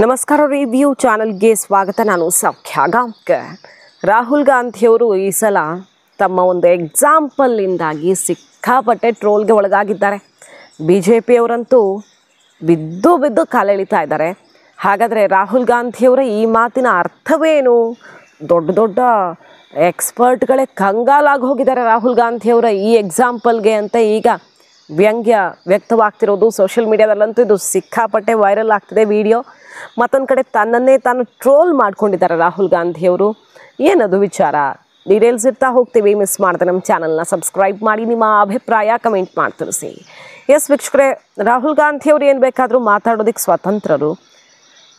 ನಮಸ್ಕಾರ ರಿವ್ಯೂ ಚಾನೆಲ್ಗೆ ಸ್ವಾಗತ. ನಾನು ಸೌಖ್ಯ ಗಾಂವ್ಕರ್. ರಾಹುಲ್ ಗಾಂಧಿಯವರು ಈ ಸಲ ತಮ್ಮ ಒಂದು ಎಕ್ಸಾಂಪಲ್ನಿಂದಾಗಿ ಸಿಕ್ಕಾಪಟ್ಟೆ ಟ್ರೋಲ್ಗೆ ಒಳಗಾಗಿದ್ದಾರೆ. BJPಯವರಂತೂ ಬಿದ್ದು ಬಿದ್ದು ಕಾಲೆಳಿತಾ ಇದ್ದಾರೆ. ಹಾಗಾದರೆ ರಾಹುಲ್ ಗಾಂಧಿಯವರ ಈ ಮಾತಿನ ಅರ್ಥವೇನು? ದೊಡ್ಡ ದೊಡ್ಡ ಎಕ್ಸ್ಪರ್ಟ್ಗಳೇ ಕಂಗಾಲಾಗಿ ಹೋಗಿದ್ದಾರೆ ರಾಹುಲ್ ಗಾಂಧಿಯವರ ಈ ಎಕ್ಸಾಂಪಲ್ಗೆ ಅಂತ ಈಗ ವ್ಯಂಗ್ಯ ವ್ಯಕ್ತವಾಗ್ತಿರೋದು. ಸೋಷಿಯಲ್ ಮೀಡಿಯಾದಲ್ಲಂತೂ ಇದು ಸಿಕ್ಕಾಪಟ್ಟೆ ವೈರಲ್ ಆಗ್ತಿದೆ ವಿಡಿಯೋ. ಮತ್ತೊಂದು ಕಡೆ ತನ್ನನ್ನೇ ತಾನು ಟ್ರೋಲ್ ಮಾಡ್ಕೊಂಡಿದ್ದಾರೆ ರಾಹುಲ್ ಗಾಂಧಿಯವರು. ಏನದು ವಿಚಾರ? ಡೀಟೇಲ್ಸ್ ಇರ್ತಾ ಹೋಗ್ತೀವಿ. ಮಿಸ್ ಮಾಡಿದೆ ನಮ್ಮ ಚಾನಲ್ನ ಸಬ್ಸ್ಕ್ರೈಬ್ ಮಾಡಿ, ನಿಮ್ಮ ಅಭಿಪ್ರಾಯ ಕಮೆಂಟ್ ಮಾಡಿ ತಿಳಿಸಿ. ಎಸ್ ವೀಕ್ಷಕರೇ, ರಾಹುಲ್ ಗಾಂಧಿಯವರು ಏನು ಬೇಕಾದರೂ ಮಾತಾಡೋದಕ್ಕೆ ಸ್ವತಂತ್ರರು.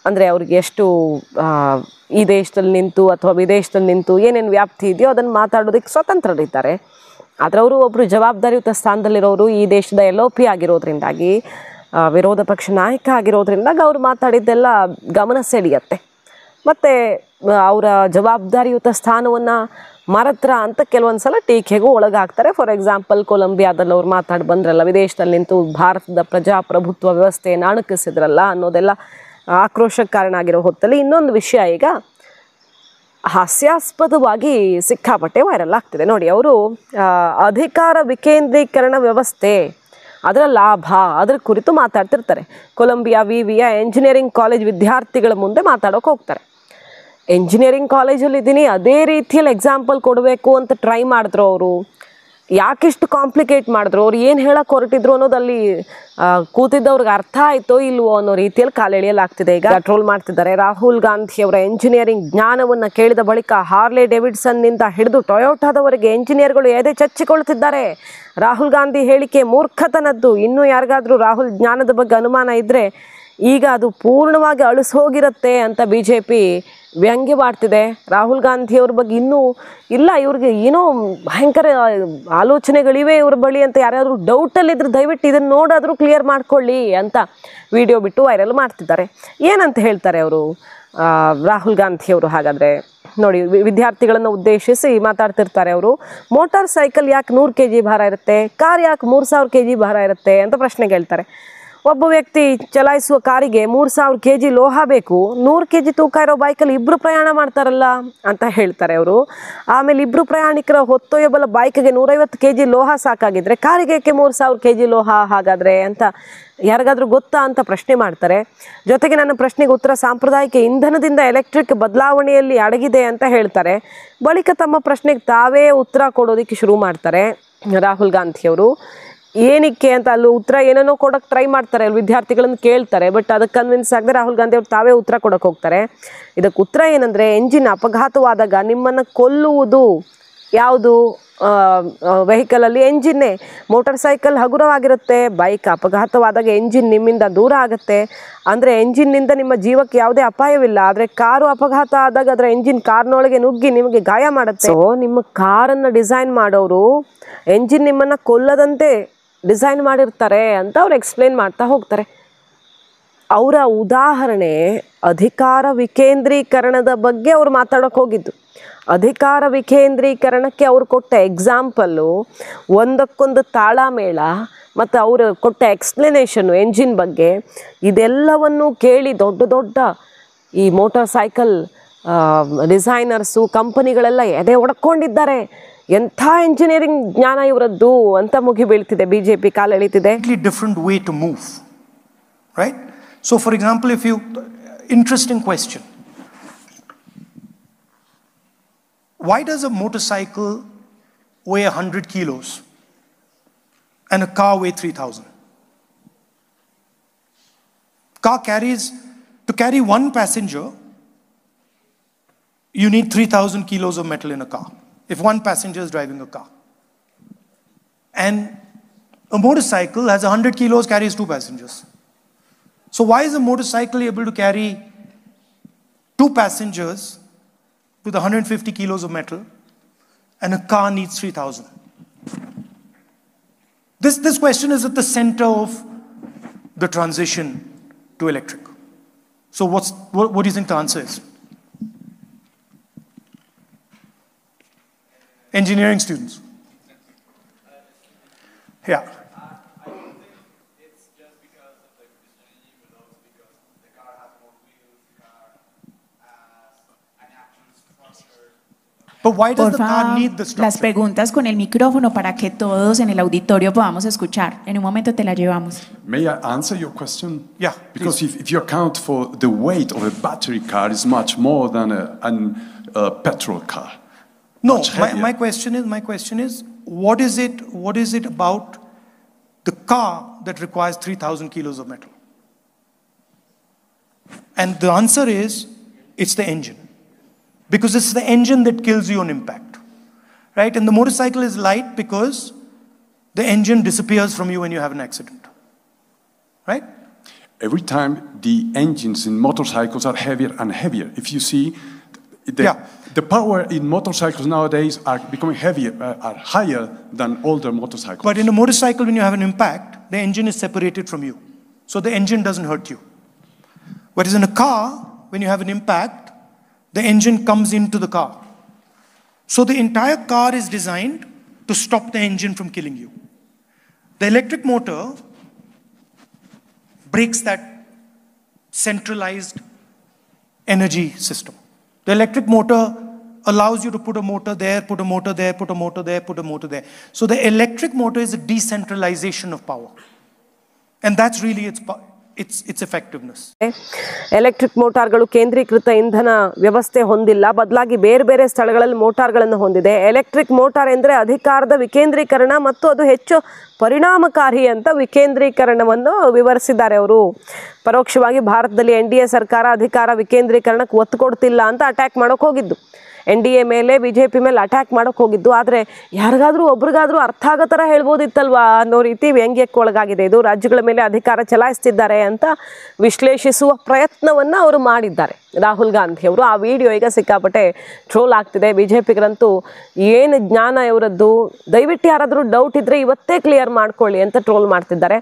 ಅಂದರೆ ಅವ್ರಿಗೆ ಎಷ್ಟು ಈ ದೇಶದಲ್ಲಿ ನಿಂತು ಅಥವಾ ವಿದೇಶದಲ್ಲಿ ನಿಂತು ಏನೇನು ವ್ಯಾಪ್ತಿ ಇದೆಯೋ ಅದನ್ನು ಮಾತಾಡೋದಕ್ಕೆ ಸ್ವತಂತ್ರರಿದ್ದಾರೆ. ಆದರೆ ಅವರು ಒಬ್ಬರು ಜವಾಬ್ದಾರಿಯುತ ಸ್ಥಾನದಲ್ಲಿರೋರು. ಈ ದೇಶದ LOP ಆಗಿರೋದ್ರಿಂದಾಗಿ, ವಿರೋಧ ಪಕ್ಷ ನಾಯಕ ಆಗಿರೋದ್ರಿಂದಾಗಿ ಅವ್ರು ಮಾತಾಡಿದ್ದೆಲ್ಲ ಗಮನ ಸೆಳೆಯುತ್ತೆ. ಮತ್ತು ಅವರ ಜವಾಬ್ದಾರಿಯುತ ಸ್ಥಾನವನ್ನು ಮರೆತ್ರ ಅಂತ ಕೆಲವೊಂದು ಸಲ ಟೀಕೆಗೂ ಒಳಗಾಗ್ತಾರೆ. ಫಾರ್ ಎಕ್ಸಾಂಪಲ್, ಕೊಲಂಬಿಯಾದಲ್ಲಿ ಅವ್ರು ಮಾತಾಡಿ ಬಂದ್ರಲ್ಲ, ವಿದೇಶದಲ್ಲಿ ನಿಂತು ಭಾರತದ ಪ್ರಜಾಪ್ರಭುತ್ವ ವ್ಯವಸ್ಥೆಯನ್ನು ಅಣಕಿಸಿದ್ರಲ್ಲ ಅನ್ನೋದೆಲ್ಲ ಆಕ್ರೋಶಕ್ಕೆ ಕಾರಣ ಆಗಿರೋ ಹೊತ್ತಲ್ಲಿ ಇನ್ನೊಂದು ವಿಷಯ ಈಗ ಹಾಸ್ಯಾಸ್ಪದವಾಗಿ ಸಿಕ್ಕಾಪಟ್ಟೆ ವೈರಲ್ ಆಗ್ತಿದೆ. ನೋಡಿ, ಅವರು ಅಧಿಕಾರ ವಿಕೇಂದ್ರೀಕರಣ ವ್ಯವಸ್ಥೆ, ಅದರ ಲಾಭ, ಅದರ ಕುರಿತು ಮಾತಾಡ್ತಿರ್ತಾರೆ. ಕೊಲಂಬಿಯಾ ವಿವಿಯ ಎಂಜಿನಿಯರಿಂಗ್ ಕಾಲೇಜ್ ವಿದ್ಯಾರ್ಥಿಗಳ ಮುಂದೆ ಮಾತಾಡೋಕೆ ಹೋಗ್ತಾರೆ. ಎಂಜಿನಿಯರಿಂಗ್ ಕಾಲೇಜಲ್ಲಿದ್ದೀನಿ, ಅದೇ ರೀತಿಯಲ್ಲಿ ಎಕ್ಸಾಂಪಲ್ ಕೊಡಬೇಕು ಅಂತ ಟ್ರೈ ಮಾಡಿದ್ರು ಅವರು. ಯಾಕಿಷ್ಟು ಕಾಂಪ್ಲಿಕೇಟ್ ಮಾಡಿದ್ರು, ಅವ್ರು ಏನು ಹೇಳಕ್ಕೆ ಹೊರಟಿದ್ರು ಅನ್ನೋದಲ್ಲಿ ಕೂತಿದ್ದವ್ರಿಗೆ ಅರ್ಥ ಆಯಿತೋ ಇಲ್ವೋ ಅನ್ನೋ ರೀತಿಯಲ್ಲಿ ಕಾಲೆಳೆಯಲಾಗ್ತಿದೆ. ಈಗ ಟ್ರೋಲ್ ಮಾಡ್ತಿದ್ದಾರೆ. ರಾಹುಲ್ ಗಾಂಧಿಯವರ ಎಂಜಿನಿಯರಿಂಗ್ ಜ್ಞಾನವನ್ನು ಕೇಳಿದ ಬಳಿಕ ಹಾರ್ಲೆ ಡೇವಿಡ್ಸನ್ನಿಂದ ಹಿಡಿದು ಟೊಯೋಟಾದವರೆಗೆ ಎಂಜಿನಿಯರ್ಗಳು ಎದೆ ಚಚ್ಚಿಕೊಳ್ತಿದ್ದಾರೆ. ರಾಹುಲ್ ಗಾಂಧಿ ಹೇಳಿಕೆ ಮೂರ್ಖತನದ್ದು. ಇನ್ನೂ ಯಾರಿಗಾದರೂ ರಾಹುಲ್ ಜ್ಞಾನದ ಬಗ್ಗೆ ಅನುಮಾನ ಇದ್ದರೆ ಈಗ ಅದು ಪೂರ್ಣವಾಗಿ ಅಳಿಸೋಗಿರುತ್ತೆ ಅಂತ BJP ವ್ಯಂಗ್ಯವಾಡ್ತಿದೆ. ರಾಹುಲ್ ಗಾಂಧಿಯವ್ರ ಬಗ್ಗೆ ಇನ್ನೂ ಇಲ್ಲ, ಇವ್ರಿಗೆ ಏನೋ ಭಯಂಕರ ಆಲೋಚನೆಗಳಿವೆ ಇವ್ರ ಬಳಿ ಅಂತ ಯಾರ್ಯಾದ್ರು ಡೌಟಲ್ಲಿದ್ದರೆ ದಯವಿಟ್ಟು ಇದನ್ನು ನೋಡಾದರೂ ಕ್ಲಿಯರ್ ಮಾಡ್ಕೊಳ್ಳಿ ಅಂತ ವಿಡಿಯೋ ಬಿಟ್ಟು ವೈರಲ್ ಮಾಡ್ತಿದ್ದಾರೆ. ಏನಂತ ಹೇಳ್ತಾರೆ ಅವರು ರಾಹುಲ್ ಗಾಂಧಿಯವರು? ಹಾಗಾದರೆ ನೋಡಿ, ವಿದ್ಯಾರ್ಥಿಗಳನ್ನು ಉದ್ದೇಶಿಸಿ ಮಾತಾಡ್ತಿರ್ತಾರೆ ಅವರು. ಮೋಟಾರ್ ಸೈಕಲ್ ಯಾಕೆ 100 kg ಭಾರ ಇರುತ್ತೆ, ಕಾರ್ ಯಾಕೆ 3000 kg ಭಾರ ಇರುತ್ತೆ ಅಂತ ಪ್ರಶ್ನೆ ಕೇಳ್ತಾರೆ. ಒಬ್ಬ ವ್ಯಕ್ತಿ ಚಲಾಯಿಸುವ ಕಾರಿಗೆ 3000 kg ಲೋಹ ಬೇಕು, 100 kg ತೂಕ ಇರೋ ಬೈಕಲ್ಲಿ ಇಬ್ಬರು ಪ್ರಯಾಣ ಮಾಡ್ತಾರಲ್ಲ ಅಂತ ಹೇಳ್ತಾರೆ ಅವರು. ಆಮೇಲೆ ಇಬ್ಬರು ಪ್ರಯಾಣಿಕರ ಹೊತ್ತೊಯ್ಯಬಲ್ಲ ಬೈಕ್ಗೆ 150 kg ಲೋಹ ಸಾಕಾಗಿದ್ರೆ ಕಾರಿಗೆ ಏಕೆ 3000 kg ಲೋಹ ಹಾಗಾದರೆ ಅಂತ ಯಾರಿಗಾದ್ರೂ ಗೊತ್ತಾ ಅಂತ ಪ್ರಶ್ನೆ ಮಾಡ್ತಾರೆ. ಜೊತೆಗೆ ನನ್ನ ಪ್ರಶ್ನೆಗೆ ಉತ್ತರ ಸಾಂಪ್ರದಾಯಿಕ ಇಂಧನದಿಂದ ಎಲೆಕ್ಟ್ರಿಕ್ ಬದಲಾವಣೆಯಲ್ಲಿ ಅಡಗಿದೆ ಅಂತ ಹೇಳ್ತಾರೆ. ಬಳಿಕ ತಮ್ಮ ಪ್ರಶ್ನೆಗೆ ತಾವೇ ಉತ್ತರ ಕೊಡೋದಕ್ಕೆ ಶುರು ಮಾಡ್ತಾರೆ ರಾಹುಲ್ ಗಾಂಧಿಯವರು. ಏನಕ್ಕೆ ಅಂತ ಅಲ್ಲಿ ಉತ್ತರ ಏನೇನೋ ಕೊಡೋಕ್ಕೆ ಟ್ರೈ ಮಾಡ್ತಾರೆ, ಅಲ್ಲಿ ವಿದ್ಯಾರ್ಥಿಗಳನ್ನು ಕೇಳ್ತಾರೆ. ಬಟ್ ಅದಕ್ಕೆ ಕನ್ವಿನ್ಸ್ ಆಗದೆ ರಾಹುಲ್ ಗಾಂಧಿ ಅವರು ತಾವೇ ಉತ್ತರ ಕೊಡೋಕೆ ಹೋಗ್ತಾರೆ. ಇದಕ್ಕೆ ಉತ್ತರ ಏನಂದರೆ, ಎಂಜಿನ್ ಅಪಘಾತವಾದಾಗ ನಿಮ್ಮನ್ನು ಕೊಲ್ಲುವುದು ಯಾವುದು? ವೆಹಿಕಲಲ್ಲಿ ಎಂಜಿನ್ನೇ. ಮೋಟಾರ್ ಸೈಕಲ್ ಹಗುರವಾಗಿರುತ್ತೆ, ಬೈಕ್ ಅಪಘಾತವಾದಾಗ ಎಂಜಿನ್ ನಿಮ್ಮಿಂದ ದೂರ ಆಗುತ್ತೆ. ಅಂದರೆ ಎಂಜಿನ್ನಿಂದ ನಿಮ್ಮ ಜೀವಕ್ಕೆ ಯಾವುದೇ ಅಪಾಯವಿಲ್ಲ. ಆದರೆ ಕಾರು ಅಪಘಾತ ಆದಾಗ ಅದರ ಎಂಜಿನ್ ಕಾರ್ನೊಳಗೆ ನುಗ್ಗಿ ನಿಮಗೆ ಗಾಯ ಮಾಡುತ್ತೆ. ಸೊ ನಿಮ್ಮ ಕಾರನ್ನು ಡಿಸೈನ್ ಮಾಡೋರು ಎಂಜಿನ್ ನಿಮ್ಮನ್ನು ಕೊಲ್ಲದಂತೆ ಡಿಸೈನ್ ಮಾಡಿರ್ತಾರೆ ಅಂತ ಅವ್ರು ಎಕ್ಸ್ಪ್ಲೇನ್ ಮಾಡ್ತಾ ಹೋಗ್ತಾರೆ. ಅವರ ಉದಾಹರಣೆ ಅಧಿಕಾರ ವಿಕೇಂದ್ರೀಕರಣದ ಬಗ್ಗೆ ಅವ್ರು ಮಾತಾಡೋಕೆ ಹೋಗಿದ್ದು. ಅಧಿಕಾರ ವಿಕೇಂದ್ರೀಕರಣಕ್ಕೆ ಅವರು ಕೊಟ್ಟ ಎಕ್ಸಾಂಪಲ್ಲು ಒಂದಕ್ಕೊಂದು ತಾಳಮೇಳ ಮತ್ತು ಅವರು ಕೊಟ್ಟ ಎಕ್ಸ್ಪ್ಲನೇಷನ್ನು ಎಂಜಿನ್ ಬಗ್ಗೆ, ಇದೆಲ್ಲವನ್ನು ಕೇಳಿ ದೊಡ್ಡ ದೊಡ್ಡ ಈ ಮೋಟಾರ್ ಸೈಕಲ್ ಡಿಸೈನರ್ಸು ಕಂಪನಿಗಳೆಲ್ಲ ಎದೆ ಒಡ್ಕೊಂಡಿದ್ದಾರೆ. ಎಂಥ ಎಂಜಿನಿಯರಿಂಗ್ ಜ್ಞಾನ ಇವರದ್ದು ಅಂತ ಮುಗಿ ಬೀಳ್ತಿದೆ. BJP ಕಾಲೆಳಿತಿದೆ. Different way to move, right? So for example, if you, interesting question, why does a motorcycle weigh 100 kilos and a car weigh 3000? Car carries, to carry one passenger, you need 3000 kilos of metal in a car, if one passenger is driving a car. And a motorcycle has 100 kilos, carries 2 passengers. So why is a motorcycle able to carry 2 passengers with 150 kilos of metal and a car needs 3000? This question is at the center of the transition to electric. So what do you think the answer is? Engineering students. Yeah. I don't think it's just because of the Christianity, but also because the car has more wheels But why does Por the car need the favor, structure? las preguntas con el micrófono para que todos en el auditorio podamos escuchar. En un momento te la llevamos. May I answer your question? Yeah, Because if you account for the weight of a battery car is much more than a petrol car. No, Much heavier. my question is, what is it about the car that requires 3,000 kilos of metal? And the answer is, it's the engine. Because it's the engine that kills you on impact, right? And the motorcycle is light because the engine disappears from you when you have an accident, right? Every time the engines in motorcycles are heavier and heavier. If you see, the power in motorcycles nowadays are becoming heavier, are higher than older motorcycles. But in a motorcycle, when you have an impact, the engine is separated from you. So the engine doesn't hurt you. Whereas in a car, when you have an impact, the engine comes into the car. So the entire car is designed to stop the engine from killing you. The electric motor breaks that centralized energy system. The electric motor allows you to put a motor there, put a motor there, put a motor there, put a motor there. So the electric motor is a decentralization of power. And that's really its effectiveness. Electric ಮೋಟಾರ್ಗಳು ಕೇಂದ್ರೀಕೃತ ಇಂಧನ ವ್ಯವಸ್ಥೆ ಹೊಂದಿಲ್ಲ, ಬದಲಾಗಿ ಬೇರೆ ಬೇರೆ ಸ್ಥಳಗಳಲ್ಲಿ ಮೋಟಾರ್ಗಳನ್ನು ಹೊಂದಿದೆ. ಎಲೆಕ್ಟ್ರಿಕ್ ಮೋಟಾರ್ ಎಂದರೆ ಅಧಿಕಾರದ ವಿಕೇಂದ್ರೀಕರಣ ಮತ್ತು ಅದು ಹೆಚ್ಚು ಪರಿಣಾಮಕಾರಿ ಅಂತ ವಿಕೇಂದ್ರೀಕರಣವನ್ನು ವಿವರಿಸಿದ್ದಾರೆ ಅವರು. ಪರೋಕ್ಷವಾಗಿ ಭಾರತದಲ್ಲಿ NDA ಸರ್ಕಾರ ಅಧಿಕಾರ ವಿಕೇಂದ್ರೀಕರಣಕ್ಕೆ ಒತ್ತು ಕೊಡ್ತಿಲ್ಲ ಅಂತ ಅಟ್ಯಾಕ್ ಮಾಡೋಕೆ ಹೋಗಿದ್ದು. NDA ಮೇಲೆ BJP ಮೇಲೆ ಅಟ್ಯಾಕ್ ಮಾಡೋಕೆ ಹೋಗಿದ್ದು. ಆದರೆ ಯಾರಿಗಾದರೂ ಒಬ್ರಿಗಾದರೂ ಅರ್ಥ ಆಗೋ ಥರ ಹೇಳ್ಬೋದಿತ್ತಲ್ವಾ ಅನ್ನೋ ರೀತಿ ವ್ಯಂಗ್ಯಕ್ಕೆ ಒಳಗಾಗಿದೆ. ಇದು ರಾಜ್ಯಗಳ ಮೇಲೆ ಅಧಿಕಾರ ಚಲಾಯಿಸ್ತಿದ್ದಾರೆ ಅಂತ ವಿಶ್ಲೇಷಿಸುವ ಪ್ರಯತ್ನವನ್ನು ಅವರು ಮಾಡಿದ್ದಾರೆ ರಾಹುಲ್ ಗಾಂಧಿ ಅವರು. ಆ ವಿಡಿಯೋ ಈಗ ಸಿಕ್ಕಾಪಟ್ಟೆ ಟ್ರೋಲ್ ಆಗ್ತಿದೆ. BJPಗರಂತೂ ಏನು ಜ್ಞಾನ ಇವರದ್ದು, ದಯವಿಟ್ಟು ಯಾರಾದರೂ ಡೌಟ್ ಇದ್ದರೆ ಇವತ್ತೇ ಕ್ಲಿಯರ್ ಮಾಡ್ಕೊಳ್ಳಿ ಅಂತ ಟ್ರೋಲ್ ಮಾಡ್ತಿದ್ದಾರೆ.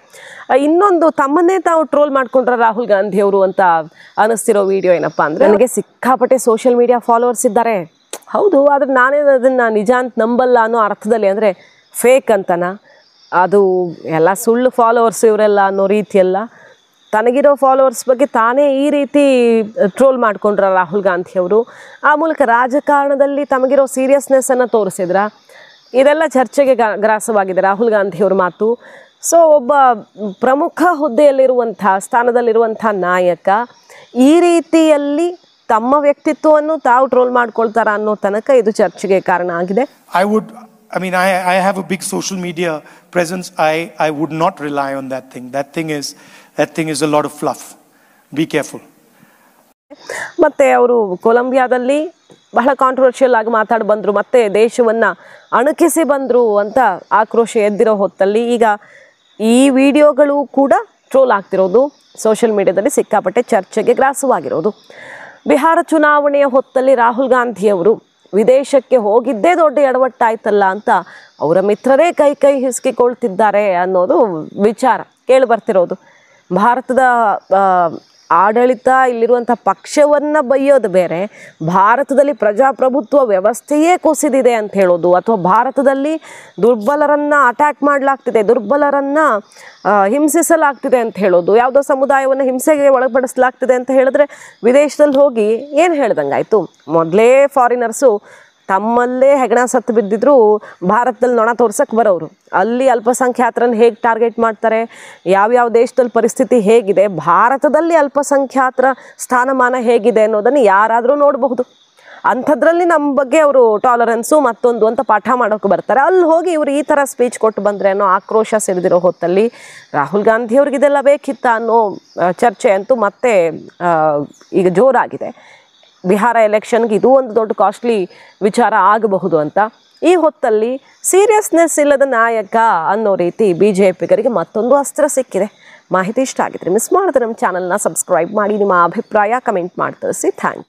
ಇನ್ನೊಂದು ತಮ್ಮನ್ನೇ ತಾವು ಟ್ರೋಲ್ ಮಾಡ್ಕೊಂಡ್ರೆ ರಾಹುಲ್ ಗಾಂಧಿ ಅವರು ಅಂತ ಅನ್ನಿಸ್ತಿರೋ ವಿಡಿಯೋ ಏನಪ್ಪ ಅಂದರೆ, ನನಗೆ ಸಿಕ್ಕಾಪಟ್ಟೆ ಸೋಷಿಯಲ್ ಮೀಡಿಯಾ ಫಾಲೋವರ್ಸ್ ಇದ್ದಾರೆ, ಹೌದು, ಆದರೆ ನಾನೇ ಅದನ್ನು ನಿಜ ಅಂತ ನಂಬಲ್ಲ ಅನ್ನೋ ಅರ್ಥದಲ್ಲಿ, ಅಂದರೆ ಫೇಕ್ ಅಂತನ, ಅದು ಎಲ್ಲ ಸುಳ್ಳು ಫಾಲೋವರ್ಸ್ ಇವರೆಲ್ಲ ಅನ್ನೋ ರೀತಿಯಲ್ಲ. ತನಗಿರೋ ಫಾಲೋವರ್ಸ್ ಬಗ್ಗೆ ತಾನೇ ಈ ರೀತಿ ಟ್ರೋಲ್ ಮಾಡ್ಕೊಂಡ್ರ ರಾಹುಲ್ ಗಾಂಧಿ ಅವರು. ಆ ಮೂಲಕ ರಾಜಕಾರಣದಲ್ಲಿ ತಮಗಿರೋ ಸೀರಿಯಸ್ನೆಸ್ಸನ್ನು ತೋರಿಸಿದ್ರ. ಇದೆಲ್ಲ ಚರ್ಚೆಗೆ ಗ್ರಾಸವಾಗಿದೆ ರಾಹುಲ್ ಗಾಂಧಿ ಅವ್ರ ಮಾತು. ಸೊ ಒಬ್ಬ ಪ್ರಮುಖ ಹುದ್ದೆಯಲ್ಲಿರುವಂಥ ಸ್ಥಾನದಲ್ಲಿರುವಂಥ ನಾಯಕ ಈ ರೀತಿಯಲ್ಲಿ ತಮ್ಮ ವ್ಯಕ್ತಿತ್ವವನ್ನು ತಾವು ಟ್ರೋಲ್ ಮಾಡ್ಕೊಳ್ತಾರ ಅನ್ನೋ ತನಕ ಇದು ಚರ್ಚೆಗೆ ಕಾರಣ ಆಗಿದೆ. I have a big social media presence. I would not rely on that thing. That thing is a lot of fluff. Be careful. ಮತ್ತೆ ಅವರು ಕೊಲಂಬಿಯಾದಲ್ಲಿ ಬಹಳ ಕಾಂಟ್ರವರ್ಷಿಯಲ್ ಆಗಿ ಮಾತಾಡಿ ಬಂದರು, ಮತ್ತೆ ದೇಶವನ್ನು ಅಣಕಿಸಿ ಬಂದರು ಅಂತ ಆಕ್ರೋಶ ಎದ್ದಿರೋ ಹೊತ್ತಲ್ಲಿ ಈಗ ಈ ವಿಡಿಯೋಗಳು ಕೂಡ ಟ್ರೋಲ್ ಆಗ್ತಿರೋದು, ಸೋಷಿಯಲ್ ಮೀಡಿಯಾದಲ್ಲಿ ಸಿಕ್ಕಾಪಟ್ಟೆ ಚರ್ಚೆಗೆ ಗ್ರಾಸವಾಗಿರೋದು. ಬಿಹಾರ ಚುನಾವಣೆಯ ಹೊತ್ತಲ್ಲಿ ರಾಹುಲ್ ಗಾಂಧಿಯವರು ವಿದೇಶಕ್ಕೆ ಹೋಗಿದ್ದೇ ದೊಡ್ಡ ಎಡವಟ್ಟಾಯ್ತಲ್ಲ ಅಂತ ಅವರ ಮಿತ್ರರೇ ಕೈ ಹಿಸ್ಕಿಕೊಳ್ತಿದ್ದಾರೆ ಅನ್ನೋದು ವಿಚಾರ ಕೇಳಿಬರ್ತಿರೋದು. ಭಾರತದ ಆಡಳಿತ, ಇಲ್ಲಿರುವಂಥ ಪಕ್ಷವನ್ನು ಬೈಯೋದು ಬೇರೆ, ಭಾರತದಲ್ಲಿ ಪ್ರಜಾಪ್ರಭುತ್ವ ವ್ಯವಸ್ಥೆಯೇ ಕುಸಿದಿದೆ ಅಂತ ಹೇಳೋದು, ಅಥವಾ ಭಾರತದಲ್ಲಿ ದುರ್ಬಲರನ್ನು ಅಟ್ಯಾಕ್ ಮಾಡಲಾಗ್ತಿದೆ, ದುರ್ಬಲರನ್ನು ಹಿಂಸಿಸಲಾಗ್ತಿದೆ ಅಂತ ಹೇಳೋದು, ಯಾವುದೋ ಸಮುದಾಯವನ್ನು ಹಿಂಸೆಗೆ ಒಳಪಡಿಸಲಾಗ್ತಿದೆ ಅಂತ ಹೇಳಿದ್ರೆ ವಿದೇಶದಲ್ಲಿ ಹೋಗಿ ಏನು ಹೇಳ್ದಂಗಾಯ್ತು. ಮೊದಲೇ ಫಾರಿನರ್ಸು ತಮ್ಮಲ್ಲೇ ಹೆಗಣ ಸತ್ತು ಬಿದ್ದಿದ್ರು ಭಾರತದಲ್ಲಿ ನೊಣ ತೋರ್ಸಕ್ಕೆ ಬರೋರು. ಅಲ್ಲಿ ಅಲ್ಪಸಂಖ್ಯಾತರನ್ನು ಹೇಗೆ ಟಾರ್ಗೆಟ್ ಮಾಡ್ತಾರೆ, ಯಾವ್ಯಾವ ದೇಶದಲ್ಲಿ ಪರಿಸ್ಥಿತಿ ಹೇಗಿದೆ, ಭಾರತದಲ್ಲಿ ಅಲ್ಪಸಂಖ್ಯಾತರ ಸ್ಥಾನಮಾನ ಹೇಗಿದೆ ಅನ್ನೋದನ್ನು ಯಾರಾದರೂ ನೋಡಬಹುದು. ಅಂಥದ್ರಲ್ಲಿ ನಮ್ಮ ಬಗ್ಗೆ ಅವರು ಟಾಲರೆನ್ಸು ಮತ್ತೊಂದು ಅಂತ ಪಾಠ ಮಾಡೋಕೆ ಬರ್ತಾರೆ. ಅಲ್ಲಿ ಹೋಗಿ ಇವರು ಈ ಥರ ಸ್ಪೀಚ್ ಕೊಟ್ಟು ಬಂದರೆ ಅನ್ನೋ ಆಕ್ರೋಶ ಸಿಡಿದಿರೋ ಹೊತ್ತಲ್ಲಿ ರಾಹುಲ್ ಗಾಂಧಿ ಅವ್ರಿಗೆ ಇದೆಲ್ಲ ಬೇಕಿತ್ತ ಅನ್ನೋ ಚರ್ಚೆ ಅಂತೂ ಮತ್ತೆ ಈಗ ಜೋರಾಗಿದೆ. ಬಿಹಾರ ಎಲೆಕ್ಷನ್ಗೆ ಇದು ಒಂದು ದೊಡ್ಡ ಕಾಸ್ಟ್ಲಿ ವಿಚಾರ ಆಗಬಹುದು ಅಂತ. ಈ ಹೊತ್ತಲ್ಲಿ ಸೀರಿಯಸ್ನೆಸ್ ಇಲ್ಲದ ನಾಯಕ ಅನ್ನೋ ರೀತಿ BJPಗರಿಗೆ ಮತ್ತೊಂದು ಅಸ್ತ್ರ ಸಿಕ್ಕಿದೆ. ಮಾಹಿತಿ ಇಷ್ಟ ಆಗಿದ್ರೆ ಮಿಸ್ ಮಾಡಿದ್ರೆ ನಮ್ಮ ಚಾನಲ್ನ ಸಬ್ಸ್ಕ್ರೈಬ್ ಮಾಡಿ, ನಿಮ್ಮ ಅಭಿಪ್ರಾಯ ಕಮೆಂಟ್ ಮಾಡಿ ತಿಳಿಸಿ. Thank you.